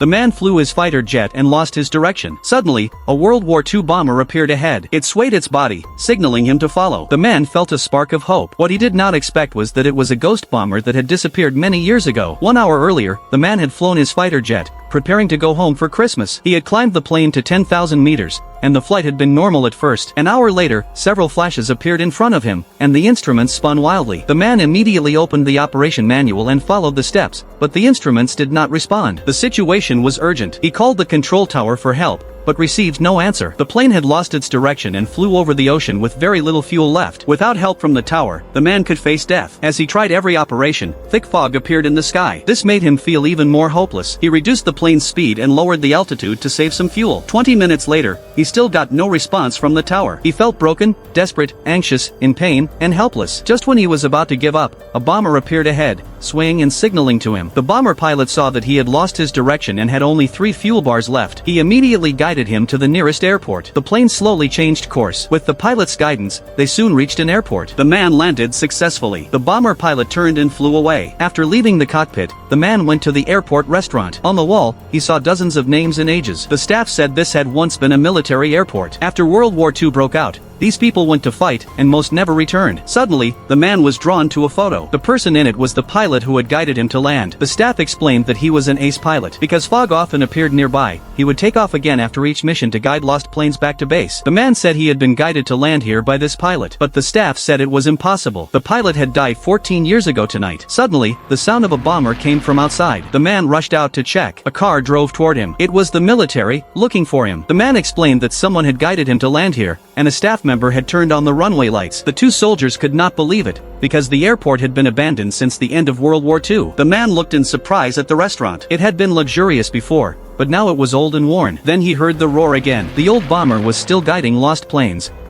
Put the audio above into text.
The man flew his fighter jet and lost his direction. Suddenly, a World War II bomber appeared ahead. It swayed its body, signaling him to follow. The man felt a spark of hope. What he did not expect was that it was a ghost bomber that had disappeared many years ago. 1 hour earlier, the man had flown his fighter jet, preparing to go home for Christmas. He had climbed the plane to 10,000 meters, and the flight had been normal at first. An hour later, several flashes appeared in front of him, and the instruments spun wildly. The man immediately opened the operation manual and followed the steps, but the instruments did not respond. The situation was urgent. He called the control tower for help, but received no answer. The plane had lost its direction and flew over the ocean with very little fuel left. Without help from the tower, the man could face death. As he tried every operation, thick fog appeared in the sky. This made him feel even more hopeless. He reduced the plane's speed and lowered the altitude to save some fuel. 20 minutes later, he still got no response from the tower. He felt broken, desperate, anxious, in pain, and helpless. Just when he was about to give up, a bomber appeared ahead, swaying and signaling to him. The bomber pilot saw that he had lost his direction and had only 3 fuel bars left. He immediately guided him to the nearest airport. The plane slowly changed course. With the pilot's guidance, they soon reached an airport. The man landed successfully. The bomber pilot turned and flew away. After leaving the cockpit, the man went to the airport restaurant. On the wall, he saw dozens of names and ages. The staff said this had once been a military airport. After World War II broke out, these people went to fight, and most never returned. Suddenly, the man was drawn to a photo. The person in it was the pilot who had guided him to land. The staff explained that he was an ace pilot. Because fog often appeared nearby, he would take off again after each mission to guide lost planes back to base. The man said he had been guided to land here by this pilot, but the staff said it was impossible. The pilot had died 14 years ago tonight. Suddenly, the sound of a bomber came from outside. The man rushed out to check. A car drove toward him. It was the military, looking for him. The man explained that someone had guided him to land here, and a staff member had turned on the runway lights. The 2 soldiers could not believe it, because the airport had been abandoned since the end of World War II. The man looked in surprise at the restaurant. It had been luxurious before, but now it was old and worn. Then he heard the roar again. The old bomber was still guiding lost planes.